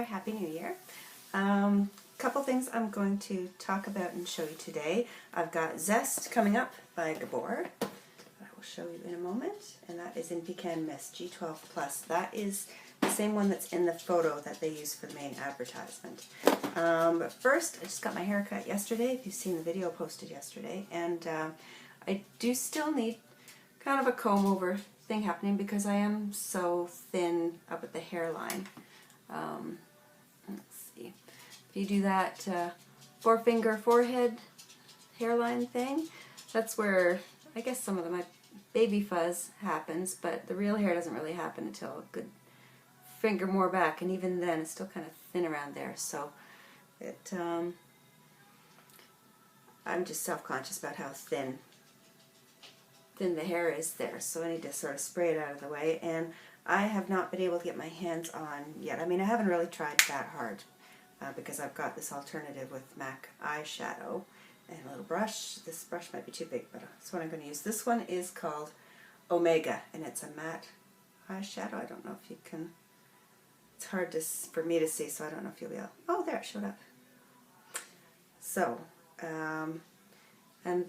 Happy New Year. Couple things I'm going to talk about and show you today. I've got Zest coming up by Gabor. I will show you in a moment. And that is in Pecan Mist, G12 Plus. That is the same one that's in the photo that they use for the main advertisement. But first, I just got my hair cut yesterday, if you've seen the video posted yesterday. And I do still need kind of a comb over thing happening because I am so thin up at the hairline. Let's see. If you do that four-finger forehead hairline thing, that's where I guess some of my baby fuzz happens, but the real hair doesn't really happen until a good finger more back, and even then it's still kind of thin around there. So it, I'm just self-conscious about how thin the hair is there, so I need to sort of spray it out of the way, and I have not been able to get my hands on yet. I mean, I haven't really tried that hard because I've got this alternative with MAC eyeshadow and a little brush. This brush might be too big, but that's what I'm going to use. This one is called Omega, and it's a matte eyeshadow. I don't know if you can, it's hard for me to see, so I don't know if you'll be able, oh, there it showed up. So, and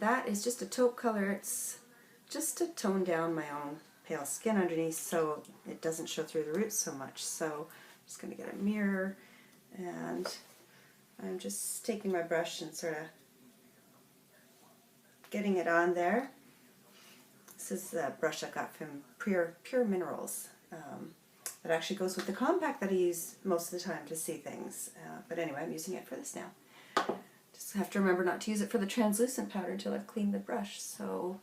that is just a taupe color. It's just to tone down my own pale skin underneath so it doesn't show through the roots so much. So I'm just going to get a mirror, and I'm just taking my brush and sort of getting it on there. This is the brush I got from Pure Minerals. That actually goes with the compact that I use most of the time to see things. But anyway, I'm using it for this now. Just have to remember not to use it for the translucent powder until I've cleaned the brush. So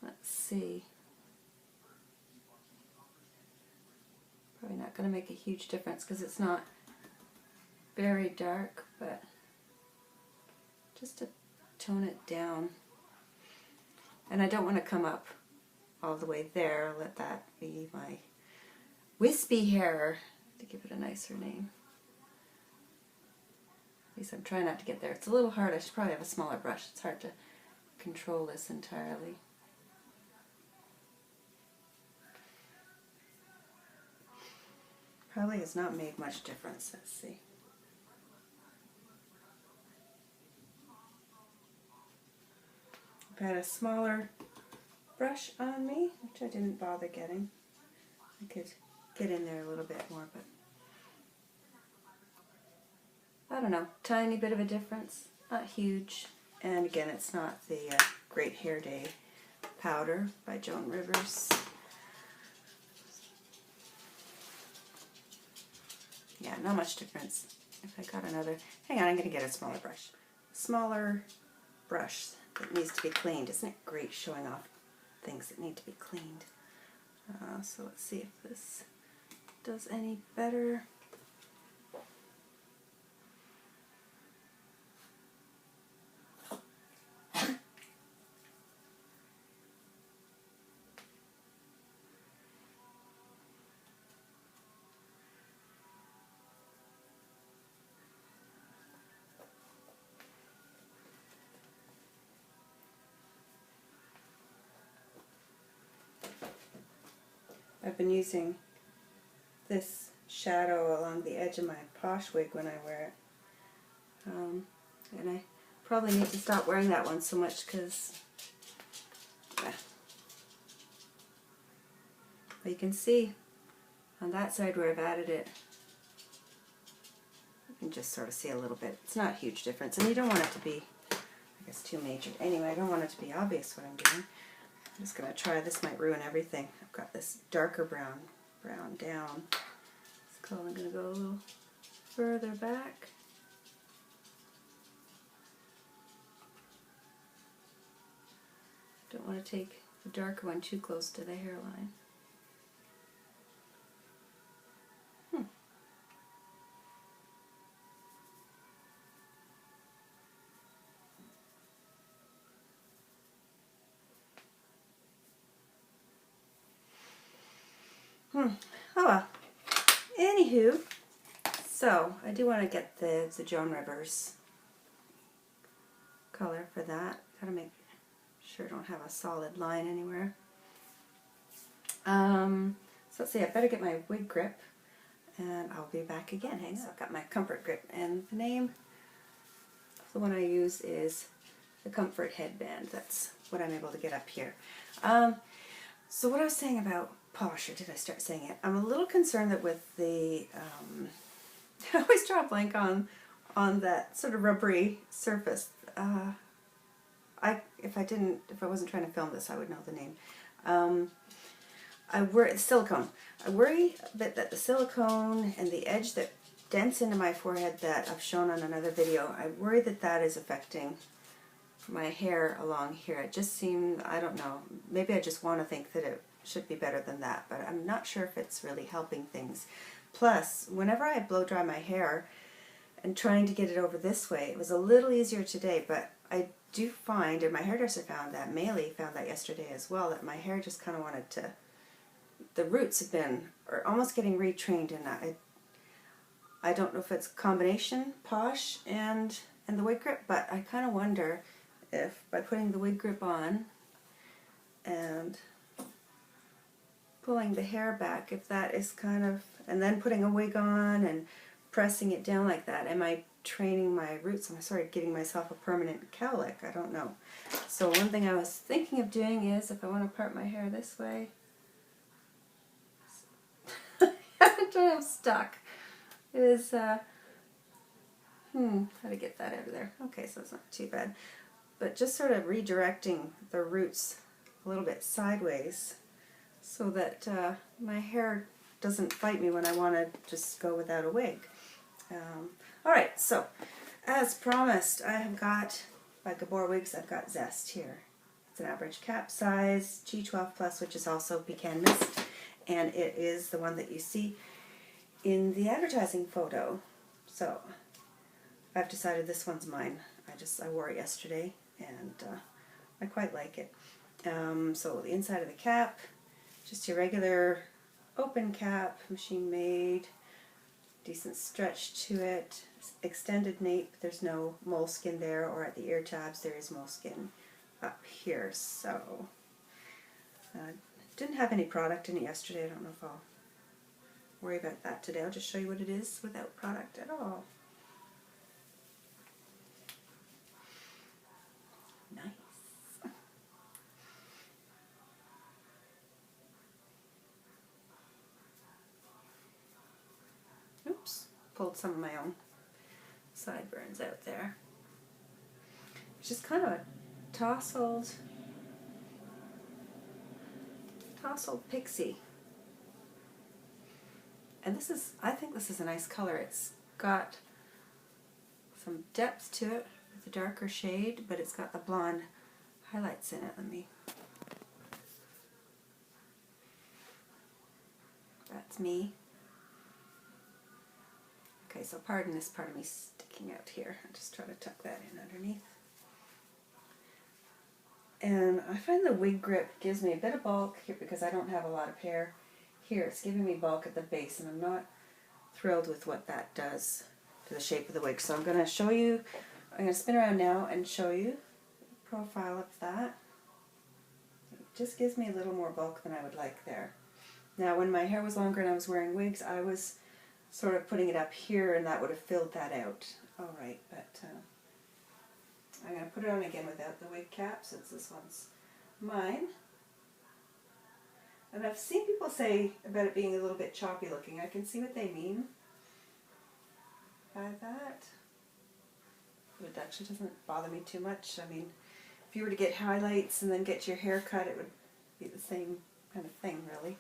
let's see. Probably not going to make a huge difference because it's not very dark, but just to tone it down. And I don't want to come up all the way there. I'll let that be my wispy hair, to give it a nicer name. At least I'm trying not to get there. It's a little hard. I should probably have a smaller brush. It's hard to control this entirely. Probably has not made much difference. Let's see. I've had a smaller brush on me, which I didn't bother getting. I could get in there a little bit more, but I don't know, tiny bit of a difference, not huge. And again, it's not the Great Hair Day powder by Joan Rivers. Yeah, not much difference. If I got another, hang on, I'm going to get a smaller brush. Smaller brush that needs to be cleaned. Isn't it great showing off things that need to be cleaned? So let's see if this does any better. I've been using this shadow along the edge of my posh wig when I wear it. And I probably need to stop wearing that one so much because, yeah. But you can see on that side where I've added it, you can just sort of see a little bit. It's not a huge difference, and you don't want it to be, I guess, too major. Anyway, I don't want it to be obvious what I'm doing. I'm just going to try, this might ruin everything. I've got this darker brown down. So I'm going to go a little further back. Don't want to take the darker one too close to the hairline. Oh well. Anywho, so I do want to get the Joan Rivers color for that. Gotta make sure I don't have a solid line anywhere. So let's see, I better get my wig grip and I'll be back again. Hang on. I've got my comfort grip, and the name of the one I use is the Comfort Headband. That's what I'm able to get up here. So what I was saying about polish, or did I start saying it? I'm a little concerned that with the, I always draw a blank on that sort of rubbery surface. If I wasn't trying to film this, I would know the name. I worry, silicone. I worry that the silicone and the edge that dents into my forehead that I've shown on another video, I worry that is affecting my hair along here. It just seemed, I don't know, maybe I just want to think that it should be better than that, but I'm not sure if it's really helping things. Plus, whenever I blow dry my hair and trying to get it over this way, it was a little easier today, but I do find, and my hairdresser found that, Maylee found that yesterday as well, that my hair just kind of wanted to, the roots have been almost getting retrained, and I don't know if it's combination, Posh and the wig grip, but I kind of wonder if by putting the wig grip on and pulling the hair back, if that is kind of, and then putting a wig on and pressing it down like that, am I training my roots? Am I sort of getting myself a permanent cowlick? I don't know. So one thing I was thinking of doing is, if I want to part my hair this way, I'm stuck. It is, how to get that out of there? Okay, so it's not too bad. But just sort of redirecting the roots a little bit sideways so that my hair doesn't fight me when I want to just go without a wig. Alright, so as promised, I have got, by Gabor Wigs, I've got Zest here. It's an average cap size, G12 plus, which is also pecan mist, and it is the one that you see in the advertising photo. So I've decided this one's mine. I wore it yesterday, and I quite like it. So the inside of the cap, just your regular open cap, machine made, decent stretch to it, extended nape. There's no moleskin there, or at the ear tabs there is moleskin up here. So didn't have any product in it yesterday. I don't know if I'll worry about that today. I'll just show you what it is without product at all. Nice. Oops, pulled some of my own sideburns out there. It's just kind of a tousled pixie. And this is, I think this is a nice color. It's got some depth to it with a darker shade, but it's got the blonde highlights in it. That's me. Okay, so pardon this part of me sticking out here. I'll just try to tuck that in underneath. And I find the wig grip gives me a bit of bulk here because I don't have a lot of hair here. It's giving me bulk at the base, and I'm not thrilled with what that does to the shape of the wig. So I'm going to show you, I'm going to spin around now and show you the profile of that. It just gives me a little more bulk than I would like there. Now when my hair was longer and I was wearing wigs, I was sort of putting it up here, and that would have filled that out. Alright, but I'm going to put it on again without the wig cap, since this one's mine. And I've seen people say about it being a little bit choppy looking. I can see what they mean by that. But it actually doesn't bother me too much. I mean, if you were to get highlights and then get your hair cut, it would be the same kind of thing, really.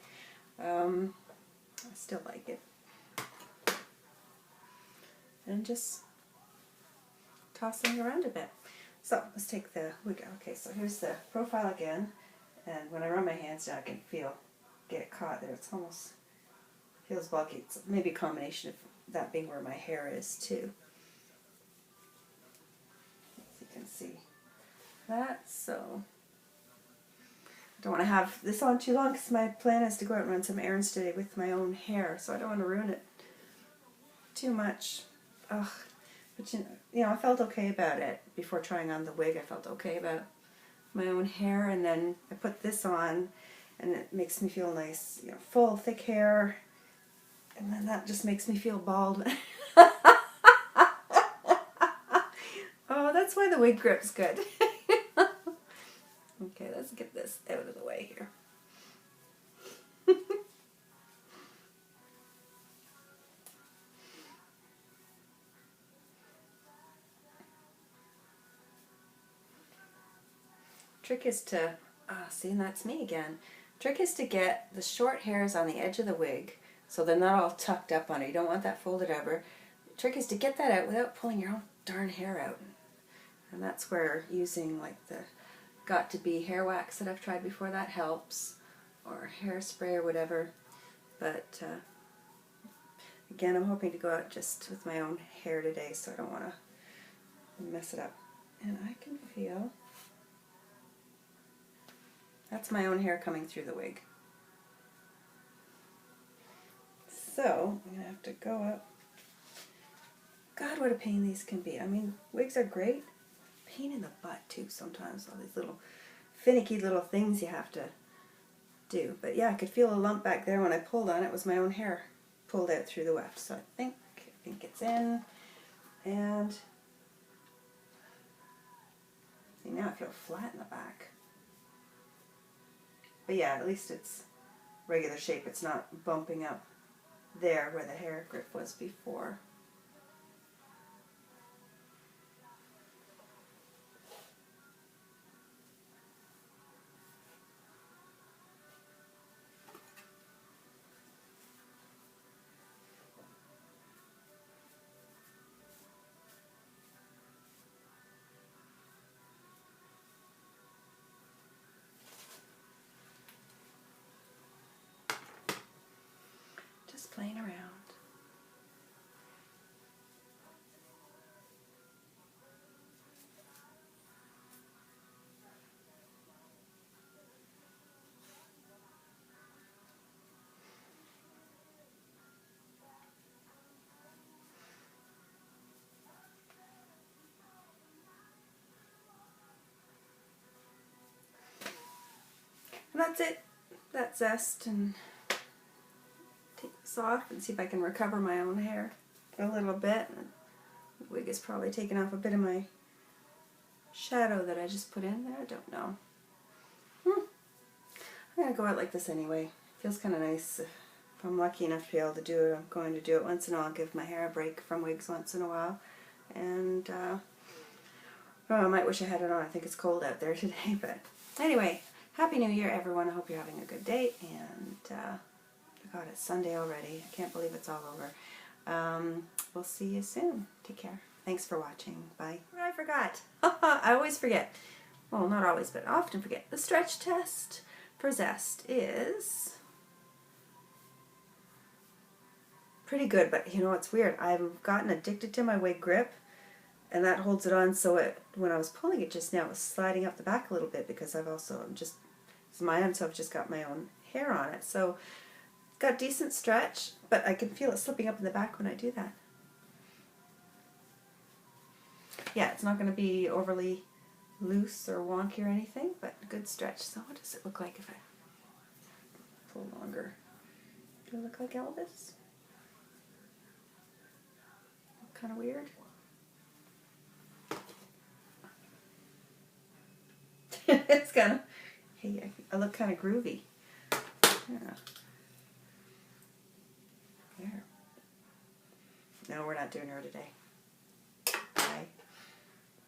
I still like it. And just tossing around a bit. So let's take the wig. Okay, so here's the profile again, and when I run my hands down, I can get it caught there. It's almost feels bulky. It's maybe a combination of that being where my hair is too. As you can see that. So I don't want to have this on too long because my plan is to go out and run some errands today with my own hair, so I don't want to ruin it too much. Ugh. But you know, I felt okay about it before trying on the wig. I felt okay about my own hair, and then I put this on, and it makes me feel nice, you know, full, thick hair, And then that just makes me feel bald. Oh, that's why the wig grip's good. Okay, let's get this out of the way here. Trick is to, see, and that's me again. Trick is to get the short hairs on the edge of the wig so they're not all tucked up on it. You don't want that folded over. Trick is to get that out without pulling your own darn hair out. And that's where using like the Got to Be hair wax that I've tried before, that helps. Or hairspray or whatever. But again, I'm hoping to go out just with my own hair today, so I don't want to mess it up. And I can feel that's my own hair coming through the wig. So I'm going to have to go up. God, what a pain these can be. I mean, wigs are great. Pain in the butt too sometimes. All these little finicky little things you have to do. But yeah, I could feel a lump back there when I pulled on it. It was my own hair pulled out through the weft. So I think it's in. And see, now I feel flat in the back. But yeah, at least it's regular shape. It's not bumping up there where the hair grip was before. Just playing around. And that's it. That's Zest, and take this off and see if I can recover my own hair a little bit. The wig is probably taking off a bit of my shadow that I just put in there. I don't know. I'm going to go out like this anyway. Feels kind of nice. If I'm lucky enough to be able to do it, I'm going to do it once in a while. I'll give my hair a break from wigs once in a while. And oh, I might wish I had it on. I think it's cold out there today. But anyway, Happy New Year, everyone. I hope you're having a good day. And God, it's Sunday already. I can't believe it's all over. We'll see you soon. Take care. Thanks for watching. Bye. I forgot. I always forget. Well, not always, but often forget. The stretch test for Zest is pretty good, but you know what's weird? I've gotten addicted to my wig grip, and that holds it on, so when I was pulling it just now, it was sliding up the back a little bit because I've also just, it's my own, so I've just got my own hair on it. So got decent stretch, but I can feel it slipping up in the back when I do that. Yeah, it's not going to be overly loose or wonky or anything, but good stretch. So what does it look like if I pull longer? Do I look like Elvis? Kind of weird. It's kind of, hey, I look kind of groovy. Yeah. There. No, we're not doing her today.